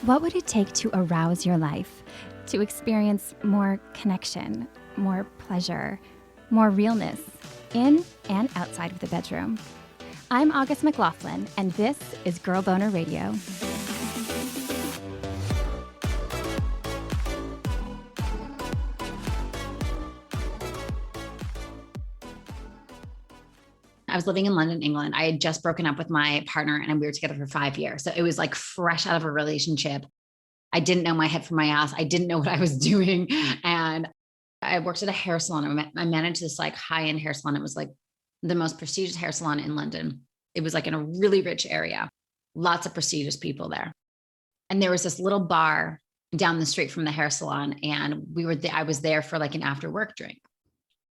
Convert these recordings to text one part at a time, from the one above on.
What would it take to arouse your life, to experience more connection, more pleasure, more realness in and outside of the bedroom? I'm August McLaughlin, and this is Girl Boner Radio. I was living in London, England. I had just broken up with my partner and we were together for 5 years. So it was like fresh out of a relationship. I didn't know my head from my ass. I didn't know what I was doing. And I worked at a hair salon. I managed this like high-end hair salon. It was like the most prestigious hair salon in London. It was like in a really rich area, lots of prestigious people there. And there was this little bar down the street from the hair salon. And I was there for like an after work drink.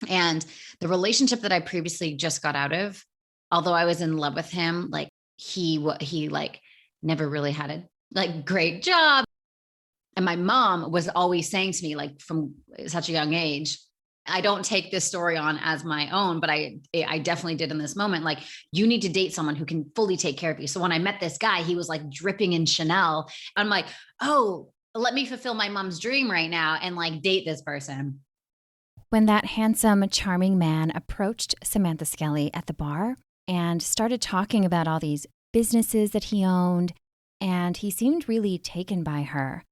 And the relationship that I previously just got out of, although I was in love with him, like he like never really had a like great job. And my mom was always saying to me, like from such a young age, I don't take this story on as my own, but I definitely did in this moment. Like, you need to date someone who can fully take care of you. So when I met this guy, he was like dripping in Chanel. I'm like, oh, let me fulfill my mom's dream right now and like date this person. When that handsome, charming man approached Samantha Skelly at the bar and started talking about all these businesses that he owned, and he seemed really taken by her,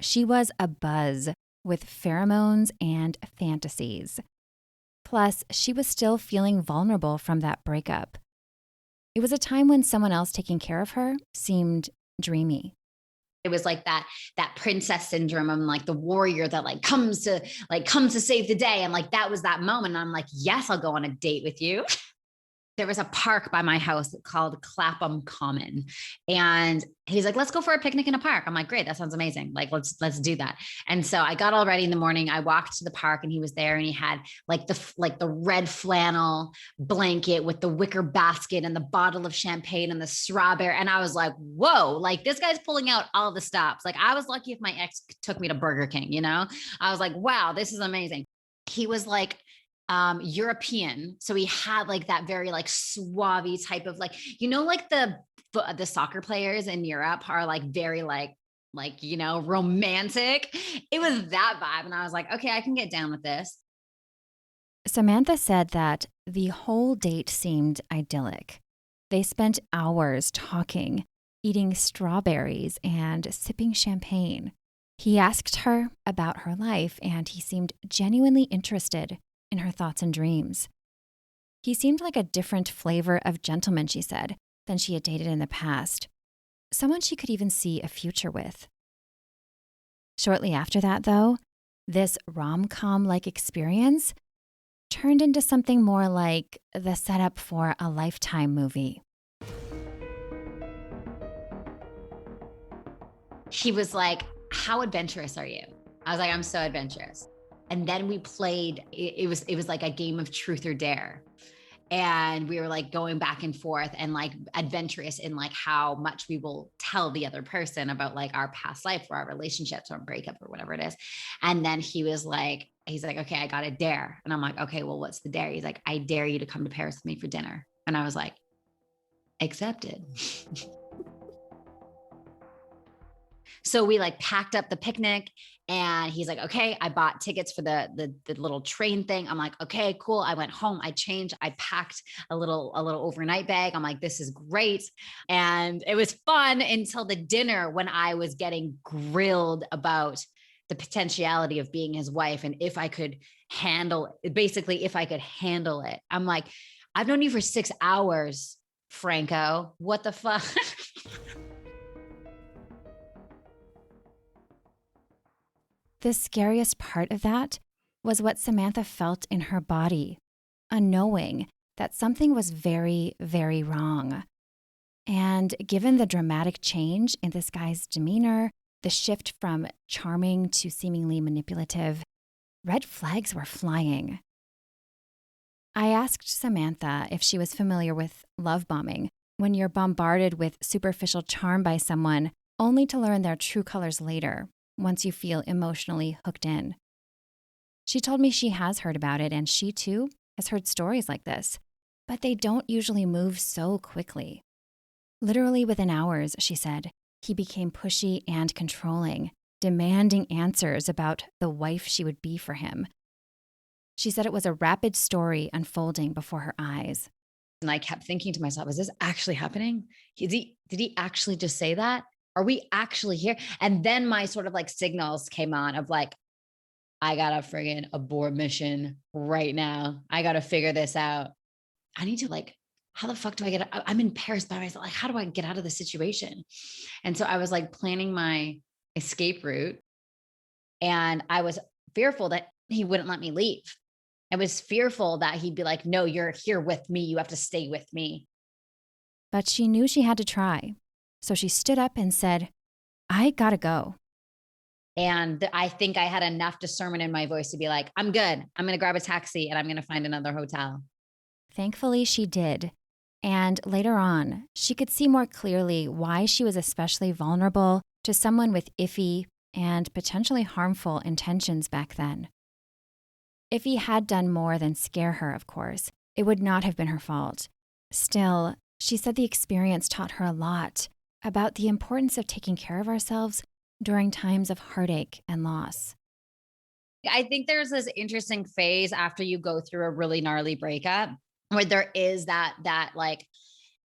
she was abuzz with pheromones and fantasies. Plus, she was still feeling vulnerable from that breakup. It was a time when someone else taking care of her seemed dreamy. It was like that princess syndrome. I'm like the warrior that comes to save the day. And like, that was that moment. And I'm like, yes, I'll go on a date with you. There was a park by my house called Clapham Common. And he's like, let's go for a picnic in a park. I'm like, great. That sounds amazing. Like, let's do that. And so I got all ready in the morning. I walked to the park and he was there and he had like the red flannel blanket with the wicker basket and the bottle of champagne and the strawberry. And I was like, whoa, like this guy's pulling out all the stops. Like, I was lucky if my ex took me to Burger King, you know? I was like, wow, this is amazing. He was like, European. So he had like that very like suave type of like, you know, like the soccer players in Europe are like very like, you know, romantic. It was that vibe. And I was like, okay, I can get down with this. Samantha said that the whole date seemed idyllic. They spent hours talking, eating strawberries and sipping champagne. He asked her about her life and he seemed genuinely interested in her thoughts and dreams. He seemed like a different flavor of gentleman, she said, than she had dated in the past. Someone she could even see a future with. Shortly after that, though, this rom-com-like experience turned into something more like the setup for a Lifetime movie. He was like, how adventurous are you? I was like, I'm so adventurous. And then we played, it was like a game of truth or dare. And we were like going back and forth and like adventurous in like how much we will tell the other person about like our past life or our relationships or breakup or whatever it is. And then he's like, okay, I got a dare. And I'm like, okay, well, what's the dare? He's like, I dare you to come to Paris with me for dinner. And I was like, accepted. So we like packed up the picnic and he's like, okay, I bought tickets for the little train thing. I'm like, okay, cool. I went home, I changed, I packed a little overnight bag. I'm like, this is great. And it was fun until the dinner when I was getting grilled about the potentiality of being his wife. And if I could handle it, I'm like, I've known you for 6 hours, Franco. What the fuck? The scariest part of that was what Samantha felt in her body, a knowing that something was very, very wrong. And given the dramatic change in this guy's demeanor, the shift from charming to seemingly manipulative, red flags were flying. I asked Samantha if she was familiar with love bombing, when you're bombarded with superficial charm by someone only to learn their true colors later, once you feel emotionally hooked in. She told me she has heard about it and she too has heard stories like this, but they don't usually move so quickly. Literally within hours, she said, he became pushy and controlling, demanding answers about the wife she would be for him. She said it was a rapid story unfolding before her eyes. And I kept thinking to myself, is this actually happening? Did he actually just say that? Are we actually here? And then my sort of like signals came on of like, I gotta friggin' abort mission right now. I gotta figure this out. I need to like, how the fuck do I get? I'm in Paris by myself. Like, how do I get out of this situation? And so I was like planning my escape route, and I was fearful that he wouldn't let me leave. I was fearful that he'd be like, no, you're here with me. You have to stay with me. But she knew she had to try. So she stood up and said, I gotta go. And I think I had enough discernment in my voice to be like, I'm good. I'm going to grab a taxi and I'm going to find another hotel. Thankfully, she did. And later on, she could see more clearly why she was especially vulnerable to someone with iffy and potentially harmful intentions back then. If he had done more than scare her, of course, it would not have been her fault. Still, she said the experience taught her a lot about the importance of taking care of ourselves during times of heartache and loss. I think there's this interesting phase after you go through a really gnarly breakup where there is that like,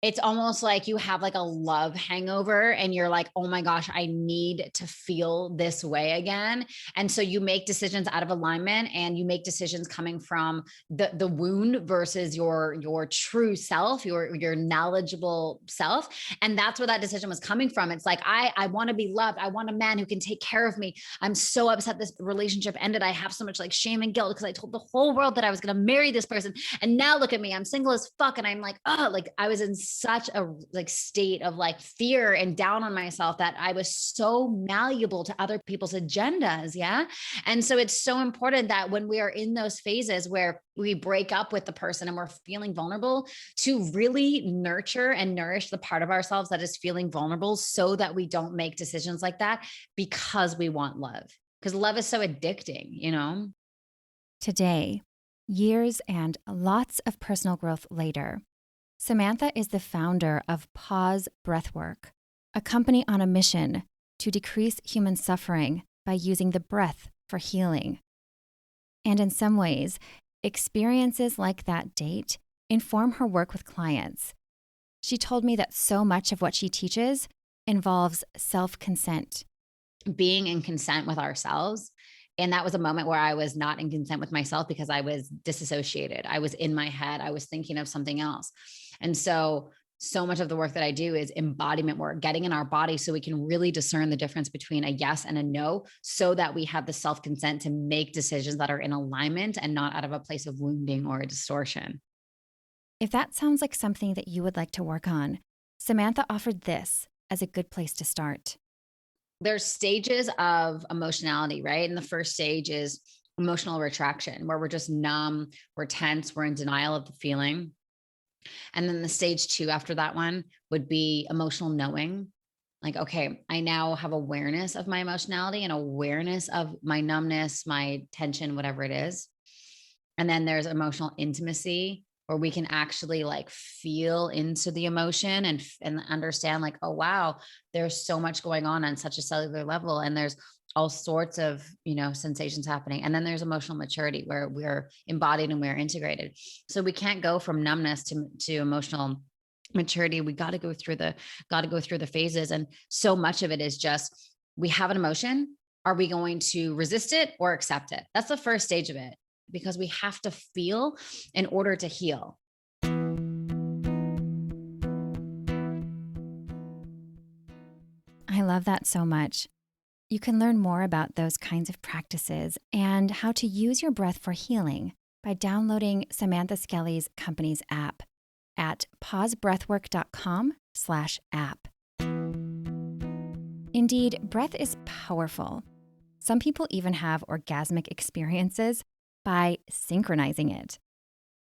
it's almost like you have like a love hangover and you're like, oh my gosh, I need to feel this way again. And so you make decisions out of alignment, and you make decisions coming from the wound versus your true self, your knowledgeable self. And that's where that decision was coming from. It's like, I want to be loved. I want a man who can take care of me. I'm so upset this relationship ended. I have so much like shame and guilt because I told the whole world that I was going to marry this person. And now look at me, I'm single as fuck. And I'm like, oh, like I was in such a like state of like fear and down on myself that I was so malleable to other people's agendas. Yeah. And so it's so important that when we are in those phases where we break up with the person and we're feeling vulnerable, to really nurture and nourish the part of ourselves that is feeling vulnerable so that we don't make decisions like that because we want love. Because love is so addicting, you know? Today, years and lots of personal growth later, Samantha is the founder of Pause Breathwork, a company on a mission to decrease human suffering by using the breath for healing. And in some ways, experiences like that date inform her work with clients. She told me that so much of what she teaches involves self-consent. Being in consent with ourselves. And that was a moment where I was not in consent with myself because I was disassociated. I was in my head. I was thinking of something else. And so much of the work that I do is embodiment work, getting in our body so we can really discern the difference between a yes and a no, so that we have the self-consent to make decisions that are in alignment and not out of a place of wounding or a distortion. If that sounds like something that you would like to work on, Samantha offered this as a good place to start. There's stages of emotionality, right? And the first stage is emotional retraction, where we're just numb, we're tense, we're in denial of the feeling. And then the stage 2 after that one would be emotional knowing. Like, okay, I now have awareness of my emotionality and awareness of my numbness, my tension, whatever it is. And then there's emotional intimacy, where we can actually like feel into the emotion and understand like, oh, wow, there's so much going on such a cellular level. And there's all sorts of, sensations happening. And then there's emotional maturity, where we're embodied and we're integrated. So we can't go from numbness to emotional maturity. We got to go through the phases. And so much of it is just, we have an emotion. Are we going to resist it or accept it? That's the first stage of it, because we have to feel in order to heal. I love that so much. You can learn more about those kinds of practices and how to use your breath for healing by downloading Samantha Skelly's company's app at pausebreathwork.com/app. Indeed, breath is powerful. Some people even have orgasmic experiences by synchronizing it.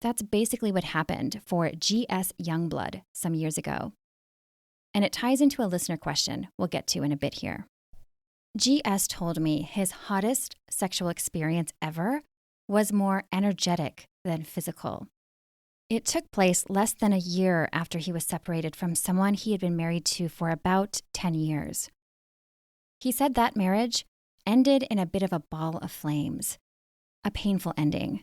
That's basically what happened for G.S. Youngblood some years ago. And it ties into a listener question we'll get to in a bit here. G.S. told me his hottest sexual experience ever was more energetic than physical. It took place less than a year after he was separated from someone he had been married to for about 10 years. He said that marriage ended in a bit of a ball of flames, a painful ending.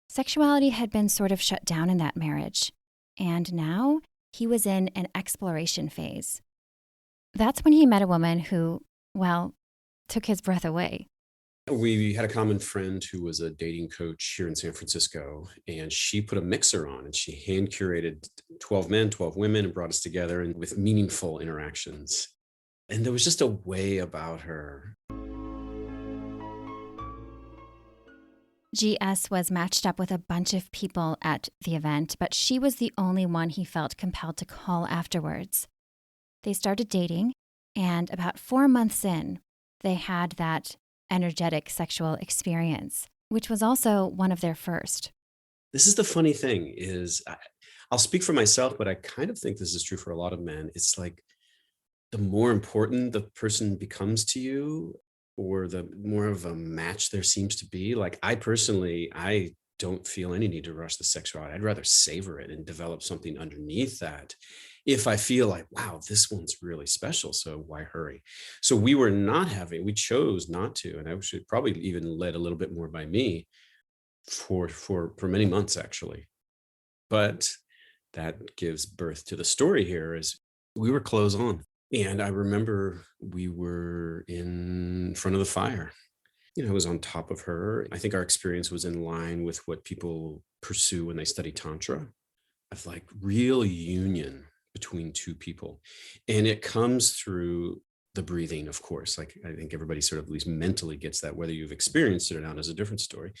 Sexuality had been sort of shut down in that marriage, and now he was in an exploration phase. That's when he met a woman who, well, took his breath away. We had a common friend who was a dating coach here in San Francisco, and she put a mixer on and she hand curated 12 men, 12 women, and brought us together and with meaningful interactions. And there was just a way about her. GS was matched up with a bunch of people at the event, but she was the only one he felt compelled to call afterwards. They started dating, and about 4 months in, they had that energetic sexual experience, which was also one of their first. This is the funny thing is I'll speak for myself, but I kind of think this is true for a lot of men. It's like the more important the person becomes to you, or the more of a match there seems to be. Like I don't feel any need to rush the sexuality. I'd rather savor it and develop something underneath that. If I feel like, wow, this one's really special, so why hurry? So we chose not to, and I should probably even led a little bit more by me for many months actually. But that gives birth to the story here is we were close on. And I remember we were in front of the fire. I was on top of her. I think our experience was in line with what people pursue when they study Tantra, of like real union between two people. And it comes through the breathing, of course. Like I think everybody sort of at least mentally gets that. Whether you've experienced it or not is a different story,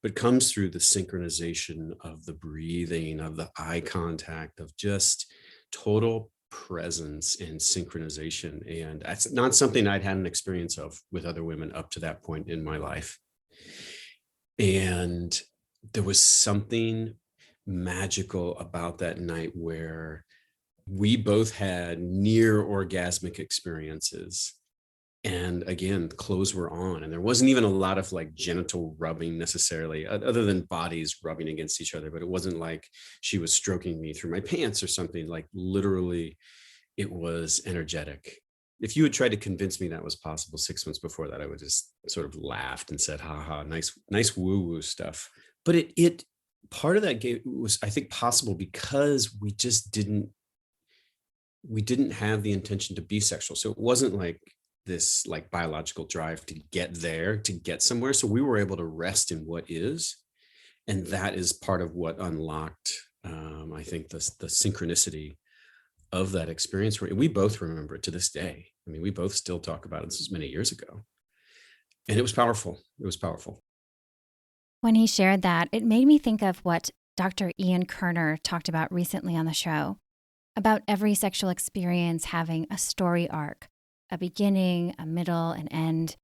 but comes through the synchronization of the breathing, of the eye contact, of just total presence and synchronization. And that's not something I'd had an experience of with other women up to that point in my life. And there was something magical about that night where we both had near orgasmic experiences. And again, clothes were on, and there wasn't even a lot of like genital rubbing necessarily, other than bodies rubbing against each other. But it wasn't like she was stroking me through my pants or something. Like literally, it was energetic. If you had tried to convince me that was possible 6 months before that, I would just sort of laughed and said, "Ha ha, nice woo woo stuff." But it part of that was, I think, possible because we didn't have the intention to be sexual. So it wasn't like this like biological drive to get there, to get somewhere. So we were able to rest in what is. And that is part of what unlocked, I think, the synchronicity of that experience. We both remember it to this day. I mean, we both still talk about it. This was many years ago. And it was powerful. It was powerful. When he shared that, it made me think of what Dr. Ian Kerner talked about recently on the show, about every sexual experience having a story arc, a beginning, a middle, an end.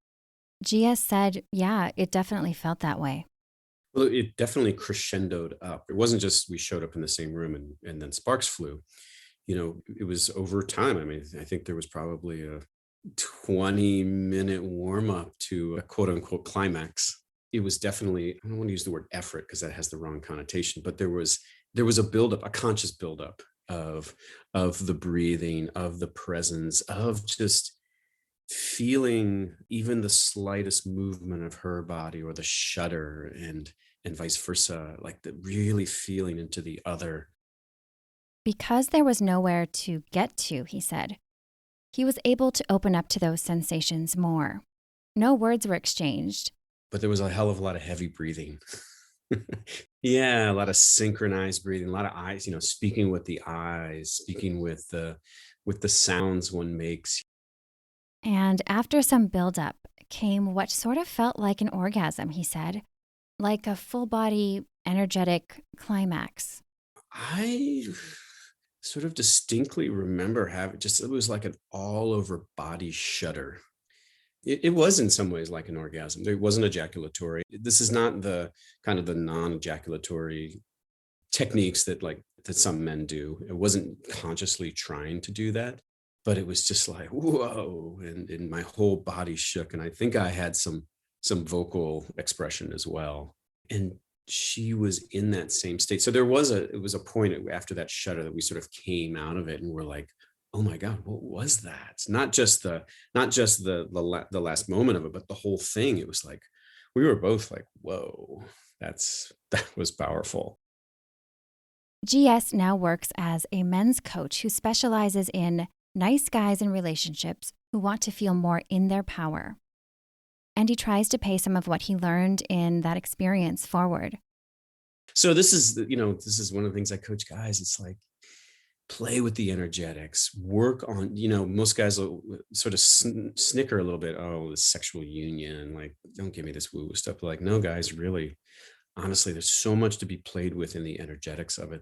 GS said, yeah, it definitely felt that way. Well, it definitely crescendoed up. It wasn't just we showed up in the same room and then sparks flew. It was over time. I mean, I think there was probably a 20-minute warm up to a quote unquote climax. It was definitely, I don't want to use the word effort because that has the wrong connotation, but there was a buildup, a conscious buildup of the breathing, of the presence, of just feeling even the slightest movement of her body or the shudder and vice versa, like the really feeling into the other. Because there was nowhere to get to, he said, he was able to open up to those sensations more. No words were exchanged. But there was a hell of a lot of heavy breathing. Yeah, a lot of synchronized breathing, a lot of eyes, speaking with the eyes, speaking with the sounds one makes. And after some buildup came what sort of felt like an orgasm, he said, like a full body, energetic climax. I sort of distinctly remember it was like an all over body shudder. It was in some ways like an orgasm. It wasn't ejaculatory. This is not the kind of the non-ejaculatory techniques that some men do. It wasn't consciously trying to do that, but it was just like, whoa, and my whole body shook. And I think I had some vocal expression as well. And she was in that same state. So it was a point after that shudder that we sort of came out of it and we're like, oh my God, what was that? Not just the last moment of it, but the whole thing. It was like, we were both like, whoa, that was powerful. GS now works as a men's coach who specializes in nice guys in relationships who want to feel more in their power. And he tries to pay some of what he learned in that experience forward. So this is one of the things I coach guys. It's like, play with the energetics, work on, most guys will sort of snicker a little bit. Oh, the sexual union, like, don't give me this woo stuff. Like, no, guys, really, honestly, there's so much to be played with in the energetics of it.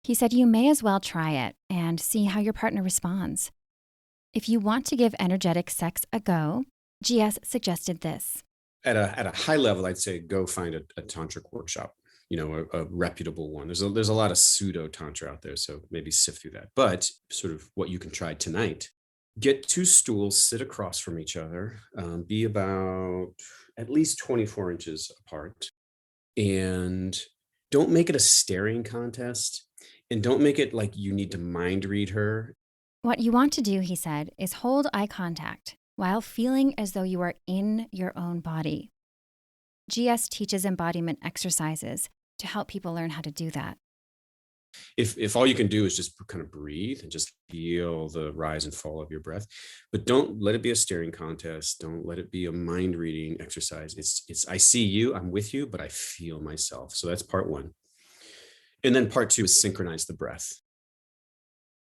He said you may as well try it and see how your partner responds. If you want to give energetic sex a go, GS suggested this. At a high level, I'd say go find a tantric workshop, a reputable one. There's a lot of pseudo tantra out there, so maybe sift through that. But sort of what you can try tonight: get 2 stools, sit across from each other, be about at least 24 inches apart, and don't make it a staring contest, and don't make it like you need to mind read her. What you want to do, he said, is hold eye contact while feeling as though you are in your own body. GS teaches embodiment exercises to help people learn how to do that. If all you can do is just kind of breathe and just feel the rise and fall of your breath, but don't let it be a staring contest. Don't let it be a mind reading exercise. It's I see you, I'm with you, but I feel myself. So that's part 1. And then part 2 is synchronize the breath.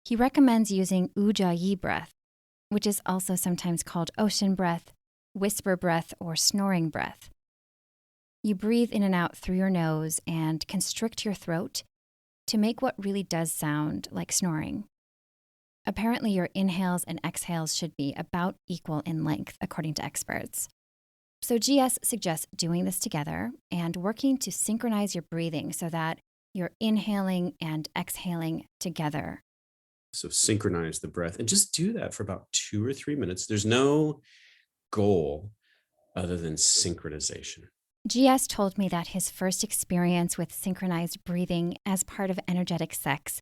He recommends using Ujjayi breath, which is also sometimes called ocean breath, whisper breath, or snoring breath. You breathe in and out through your nose and constrict your throat to make what really does sound like snoring. Apparently, your inhales and exhales should be about equal in length, according to experts. So GS suggests doing this together and working to synchronize your breathing so that you're inhaling and exhaling together. So synchronize the breath and just do that for about 2 or 3 minutes. There's no goal other than synchronization. GS told me that his first experience with synchronized breathing as part of energetic sex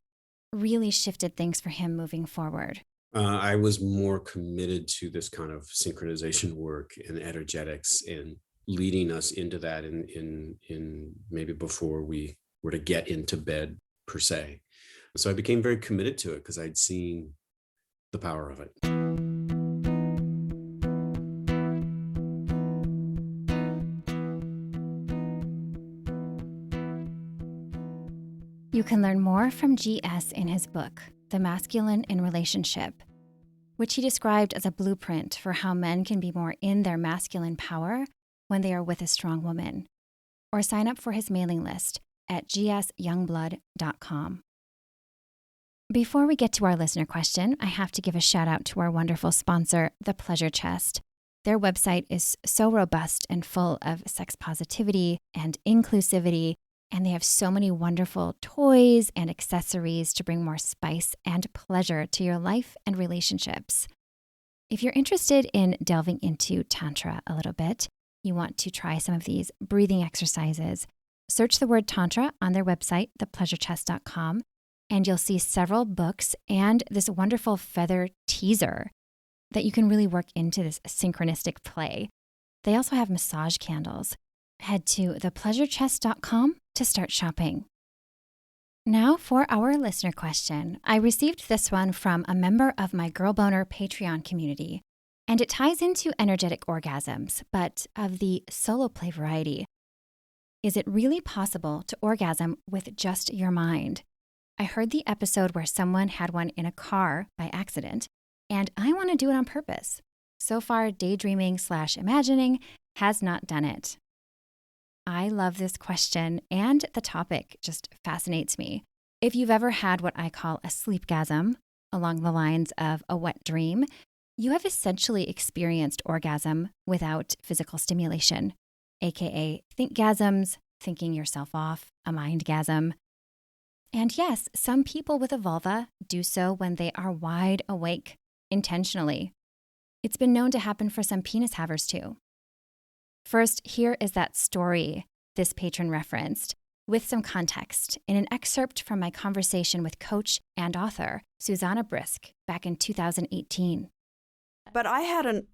really shifted things for him moving forward. I was more committed to this kind of synchronization work and energetics and leading us into that in maybe before we were to get into bed per se. So I became very committed to it because I'd seen the power of it. You can learn more from GS in his book, The Masculine in Relationship, which he described as a blueprint for how men can be more in their masculine power when they are with a strong woman. Or sign up for his mailing list at gsyoungblood.com. Before we get to our listener question, I have to give a shout out to our wonderful sponsor, The Pleasure Chest. Their website is so robust and full of sex positivity and inclusivity, and they have so many wonderful toys and accessories to bring more spice and pleasure to your life and relationships. If you're interested in delving into Tantra a little bit, you want to try some of these breathing exercises, search the word Tantra on their website, thepleasurechest.com, and you'll see several books and this wonderful feather teaser that you can really work into this synchronistic play. They also have massage candles. Head to thepleasurechest.com to start shopping. Now for our listener question. I received this one from a member of my Girl Boner Patreon community, and it ties into energetic orgasms, but of the solo play variety. Is it really possible to orgasm with just your mind? I heard the episode where someone had one in a car by accident, and I want to do it on purpose. So far, daydreaming/imagining has not done it. I love this question, and the topic just fascinates me. If you've ever had what I call a sleepgasm, along the lines of a wet dream, you have essentially experienced orgasm without physical stimulation, aka think-gasms, thinking yourself off, a mindgasm. And yes, some people with a vulva do so when they are wide awake, intentionally. It's been known to happen for some penis havers too. First, here is that story this patron referenced with some context in an excerpt from my conversation with coach and author Susanna Brisk back in 2018. But I had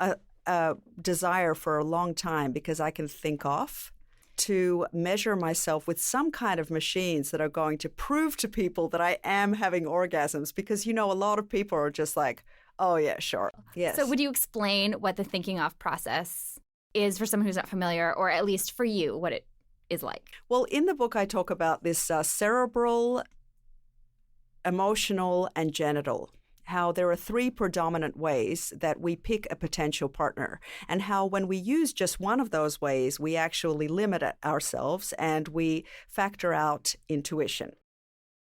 a desire for a long time, because I can think off, to measure myself with some kind of machines that are going to prove to people that I am having orgasms. Because, a lot of people are just like, oh, yeah, sure. Yes. So would you explain what the thinking off process is for someone who's not familiar, or at least for you, what it is like? Well, in the book, I talk about this cerebral, emotional, and genital, how there are three predominant ways that we pick a potential partner, and how when we use just one of those ways, we actually limit ourselves and we factor out intuition.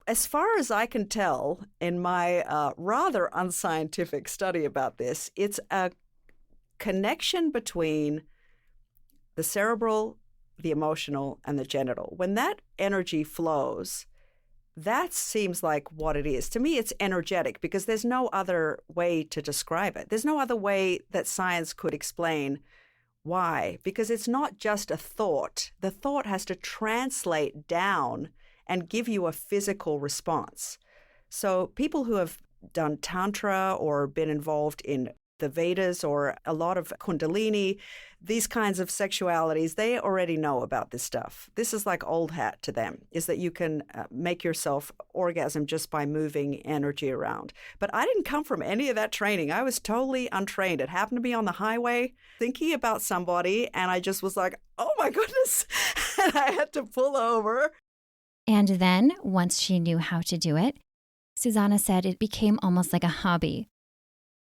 As far as I can tell, in my rather unscientific study about this, it's a connection between the cerebral, the emotional, and the genital. When that energy flows, that seems like what it is. To me, it's energetic, because there's no other way to describe it. There's no other way that science could explain why, because it's not just a thought. The thought has to translate down and give you a physical response. So people who have done Tantra or been involved in the Vedas or a lot of Kundalini, these kinds of sexualities, they already know about this stuff. This is like old hat to them, is that you can make yourself orgasm just by moving energy around. But I didn't come from any of that training. I was totally untrained. It happened to be on the highway thinking about somebody, and I just was like, oh my goodness, and I had to pull over. And then, once she knew how to do it, Susanna said it became almost like a hobby.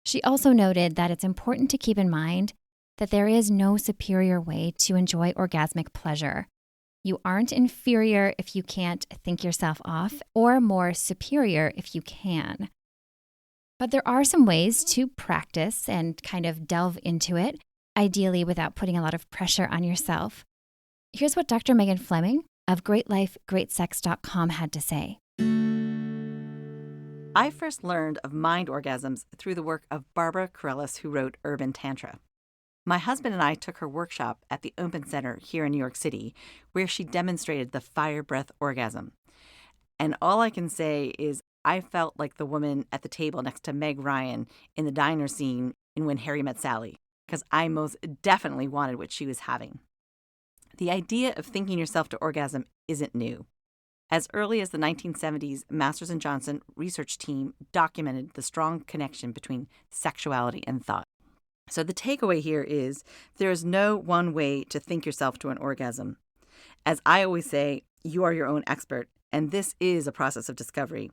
She also noted that it's important to keep in mind that there is no superior way to enjoy orgasmic pleasure. You aren't inferior if you can't think yourself off, or more superior if you can. But there are some ways to practice and kind of delve into it, ideally without putting a lot of pressure on yourself. Here's what Dr. Megan Fleming of GreatLifeGreatSex.com had to say. I first learned of mind orgasms through the work of Barbara Carrellas, who wrote Urban Tantra. My husband and I took her workshop at the Open Center here in New York City, where she demonstrated the fire breath orgasm. And all I can say is I felt like the woman at the table next to Meg Ryan in the diner scene in When Harry Met Sally, because I most definitely wanted what she was having. The idea of thinking yourself to orgasm isn't new. As early as the 1970s, Masters and Johnson research team documented the strong connection between sexuality and thought. So the takeaway here is there is no one way to think yourself to an orgasm. As I always say, you are your own expert, and this is a process of discovery.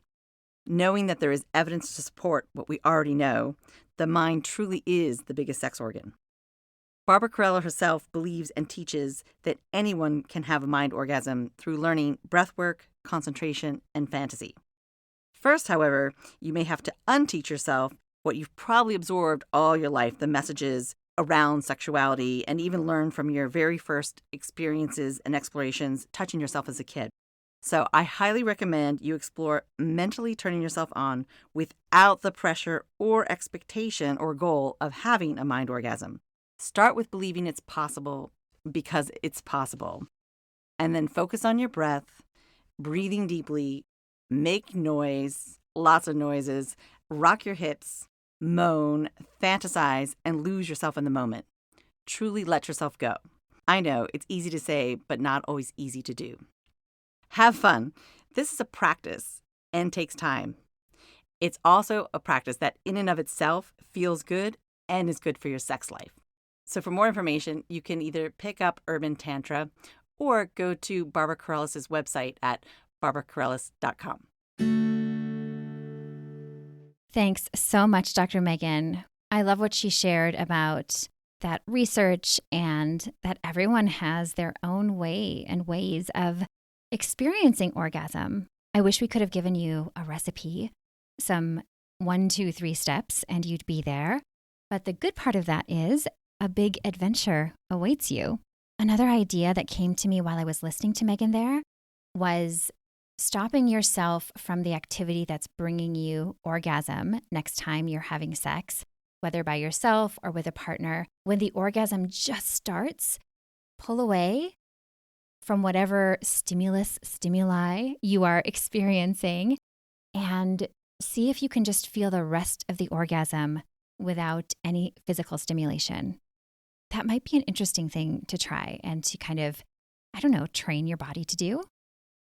Knowing that there is evidence to support what we already know, the mind truly is the biggest sex organ. Barbara Carrella herself believes and teaches that anyone can have a mind orgasm through learning breathwork, concentration, and fantasy. First, however, you may have to unteach yourself what you've probably absorbed all your life, the messages around sexuality, and even learn from your very first experiences and explorations touching yourself as a kid. So I highly recommend you explore mentally turning yourself on without the pressure or expectation or goal of having a mind orgasm. Start with believing it's possible because it's possible. And then focus on your breath, breathing deeply, make noise, lots of noises, rock your hips, moan, fantasize, and lose yourself in the moment. Truly let yourself go. I know it's easy to say, but not always easy to do. Have fun. This is a practice and takes time. It's also a practice that in and of itself feels good and is good for your sex life. So for more information, you can either pick up Urban Tantra or go to Barbara Carrellas' website at barbaracarrellas.com. Thanks so much, Dr. Megan. I love what she shared about that research and that everyone has their own way and ways of experiencing orgasm. I wish we could have given you a recipe, some 1, 2, 3 steps, and you'd be there. But the good part of that is a big adventure awaits you. Another idea that came to me while I was listening to Megan there was stopping yourself from the activity that's bringing you orgasm next time you're having sex, whether by yourself or with a partner. When the orgasm just starts, pull away from whatever stimuli you are experiencing, and see if you can just feel the rest of the orgasm without any physical stimulation. That might be an interesting thing to try and to kind of, train your body to do.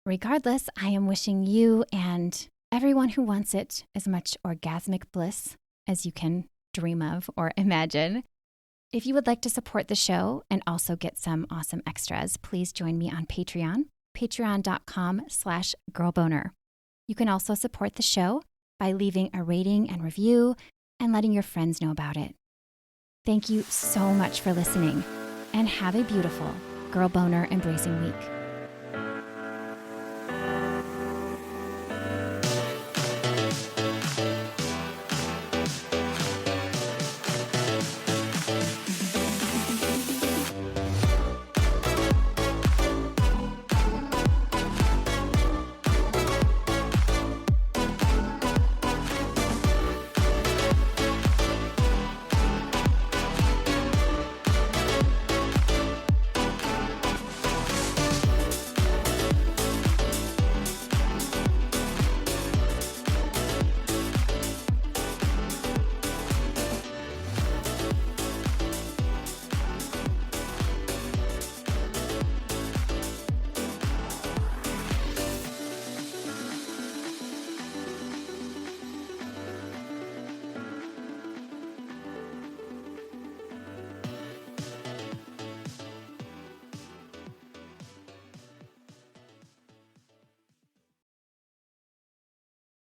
Regardless, I am wishing you and everyone who wants it as much orgasmic bliss as you can dream of or imagine. If you would like to support the show and also get some awesome extras, please join me on Patreon, patreon.com/girlboner. You can also support the show by leaving a rating and review and letting your friends know about it. Thank you so much for listening, and have a beautiful Girl Boner Embracing Week.